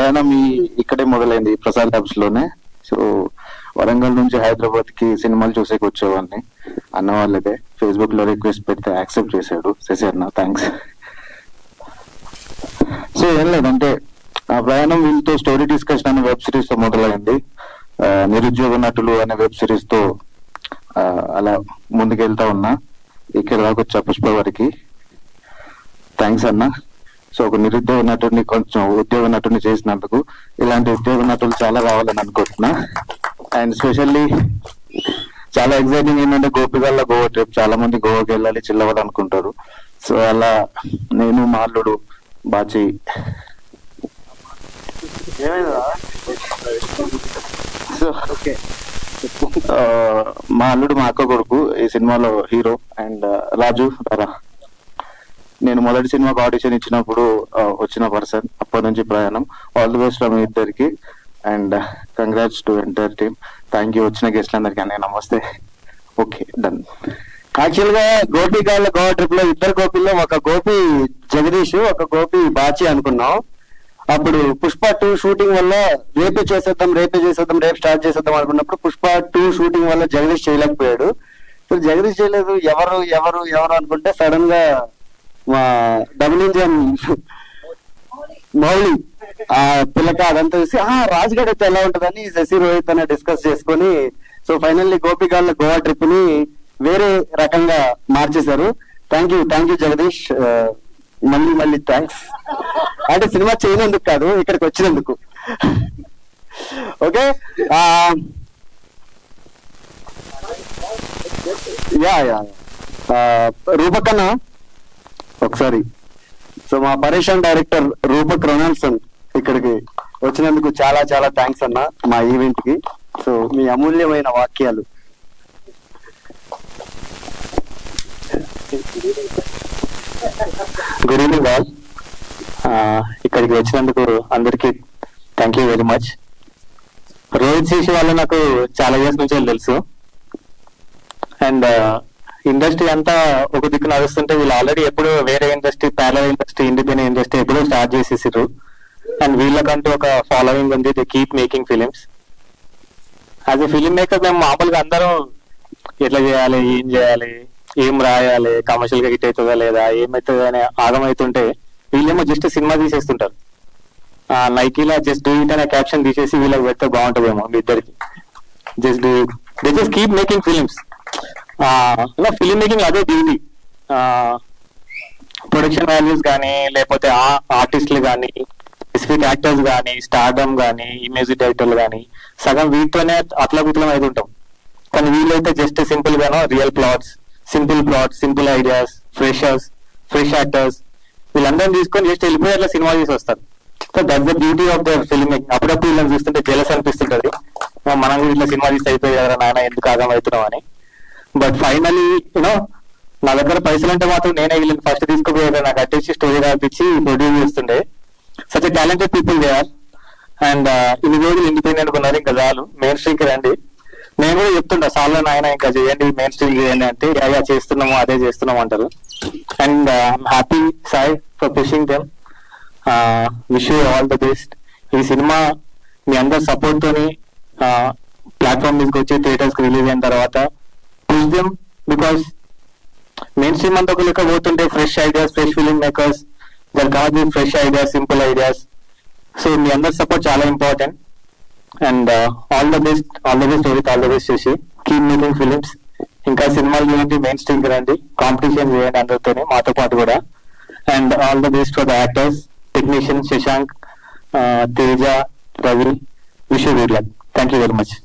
ప్రయాణం ఇక్కడే మొదలైంది, ప్రసాద్ ల్యాబ్స్ లోనే. సో వరంగల్ నుంచి హైదరాబాద్ కి సినిమాలు చూసేకి వచ్చేవాడిని. అన్న వాళ్ళదే ఫేస్బుక్ లో రిక్వెస్ట్ పెడితే యాక్సెప్ట్ చేశాడు శశి అన్న, థ్యాంక్స్. సో ఏం లేదంటే ఆ ప్రయాణం వీళ్ళతో స్టోరీ డిస్కషన్ అనే వెబ్ సిరీస్ తో మొదలైంది. నిరుద్యోగ నటులు అనే వెబ్ సిరీస్ తో అలా ముందుకెళ్తా ఉన్నా. ఇక్కడ దాకా వచ్చా పుష్ప వారికి థ్యాంక్స్ అన్న. సో ఒక నిరుద్యోగ నటుడిని కొంచెం ఉద్యోగ నటుడిని చేసినందుకు. ఇలాంటి ఉద్యోగ నటులు చాలా రావాలని అనుకుంటున్నా. అండ్ స్పెషల్లీ చాలా ఎక్సైటింగ్ ఏంటంటే గోపిగల్ల గోవా ట్రిప్. చాలా మంది గోవాకి వెళ్ళాలి చిల్లవాలి అనుకుంటారు. సో అలా నేను మా అల్లుడు బాచి మా అల్లుడు మా అక్క కొడుకు ఈ సినిమాలో హీరో. అండ్ రాజు రా, నేను మొదటి సినిమాకి ఆడిషన్ ఇచ్చినప్పుడు వచ్చిన పర్సన్. అప్పటి నుంచి ప్రయాణం. ఆల్ ది బెస్ట్ మీ ఇద్దరికి. And congrats to entire team. Thank you వచ్చిన గెస్ట్ అందరికీ. నమస్తే. Okay done. యాక్చువల్ గా గోపిగాళ్ళ గోవా ట్రిప్ లో ఇద్దరు గోపిల్లో ఒక గోపి జగదీష్, ఒక గోపి బాచి అనుకున్నాం. అప్పుడు పుష్ప 2 షూటింగ్ వల్ల రేపు స్టార్ట్ చేసేద్దాం అనుకున్నప్పుడు పుష్ప 2 షూటింగ్ వల్ల జగదీష్ చేయలేకపోయాడు. సో జగదీష్ చేయలేదు, ఎవరు ఎవరు ఎవరు అనుకుంటే సడన్ గా మా డబుల్ ఇంజన్ మౌలి ఆ పిల్లక అదంతా చూసి రాజుగడ్ అయితే ఎలా ఉంటుందని శశి రోహిత్ అనే డిస్కస్ చేసుకొని సో ఫైనల్లీ గోపిగాళ్ళ గోవా ట్రిప్ ని వేరే రకంగా మార్చేశారు. Thank you Jagadish. మళ్ళీ థ్యాంక్స్. అంటే సినిమా చేయనందుకు కాదు, ఇక్కడికి వచ్చినందుకు. ఓకే రూపకన్నా ఒకసారి. సో మా పరేషాన్ డైరెక్టర్ రూపక్ రొనాల్సన్ ఇక్కడికి వచ్చినందుకు చాలా చాలా థ్యాంక్స్ అన్న మా ఈవెంట్ కి. సో మీ అమూల్యమైన వాక్యాలు. Good evening all. ఇక్కడికి వచ్చినందుకు అందరికి thank you very much. Rohit Sashi వాళ్ళు నాకు చాలా ఇయర్స్ నుంచి తెలుసు. అండ్ ఇండస్ట్రీ అంతా ఒక దిక్కు నడుస్తుంటే వీళ్ళు ఆల్రెడీ ఎప్పుడు వేరే industry, parallel industry, independent industry ఎప్పుడో స్టార్ట్ చేసేసారు. అండ్ వీళ్ళకంటూ ఒక ఫాలోయింగ్ ఉంది. They keep making films. As a film maker మేము మామూలుగా అందరం ఎట్లా చేయాలి, ఏం చేయాలి, ఏం రాయాలి, కమర్షియల్ గా హిట్ అవుతుందా లేదా, ఏమవుతుంది అని ఆగమవుతుంటే వీళ్ళేమో జస్ట్ సినిమా తీసేస్తుంటారు. నైకీలా జస్ట్ డూ ఇట్ అనే క్యాప్షన్ తీసేసి వీళ్ళకి పెడితే బాగుంటుందేమో మీ ఇద్దరికి. Just do it. They just keep making films. Film making అదే డ్యూటీ. ప్రొడక్షన్ వాల్యూస్ కానీ, లేకపోతే ఆర్టిస్టులు కానీ, స్పెసిఫిక్ యాక్టర్స్ కానీ, స్టార్డమ్ కానీ, మ్యూజిక్ డైరెక్టర్లు కానీ సగం వీటితోనే అతలకుతలం అయితే ఉంటాం. కానీ వీళ్ళైతే జస్ట్ సింపుల్ గానో real plots, simple ideas, fresh actors వీళ్ళందరినీ తీసుకొని జస్ట్ వెళ్ళిపోయి అట్లా సినిమా తీసి వస్తారు. So that's the beauty of the film making. అప్పుడప్పుడు వీళ్ళని చూస్తుంటే జెలస్ అనిపిస్తుంటది, మనం కూడా ఇట్లా సినిమా తీసి అయిపోయి కదా నాయన ఎందుకు ఆగం అవుతున్నాం అని. బట్ ఫైనలీ నా దగ్గర పైసలు అంటే మాత్రం నేనే వీళ్ళని ఫస్ట్ తీసుకుపోయాను. నాకు అట్టించి స్టోరీ రాపించి ప్రొడ్యూస్ చేస్తుండే. Such talented people they are. And ఇన్ని రోజులు ఇండిపెండెంట్ ఉన్నారు, ఇంకా చాలు మెయిన్ స్ట్రీమ్ కి రండి. నేను కూడా చెప్తుంటా చాలా నాయన ఇంకా చేయండి, మెయిన్ స్ట్రీమ్ చేయండి అంటే అయ్యా చేస్తున్నాము అదే చేస్తున్నాము అంటారు. And I'm happy Sai for pushing them. Wish you all the best. ఈ సినిమా మీ అందరి సపోర్ట్ తోని ప్లాట్ఫామ్ మీదకి వచ్చి థియేటర్స్ కి రిలీజ్ అయిన తర్వాత push them. Because mainstream అంతా ఒక లెక్క పోతుంటే fresh ideas, fresh film makers, there got be fresh ideas, simple ideas. So మీ అందరి సపోర్ట్ చాలా important. And all the best Rohit, all the best Sashi. Keep making films. ఇంకా సినిమాలు చేయండి, మెయిన్ స్ట్రీమ్ కి రండి, కాంపిటీషన్ చేయండి అందరితోనే, మాతో పాటు కూడా. And all the best for the actors, technician Shashank, Teja, Ravi. Wish you good luck. Thank you very much.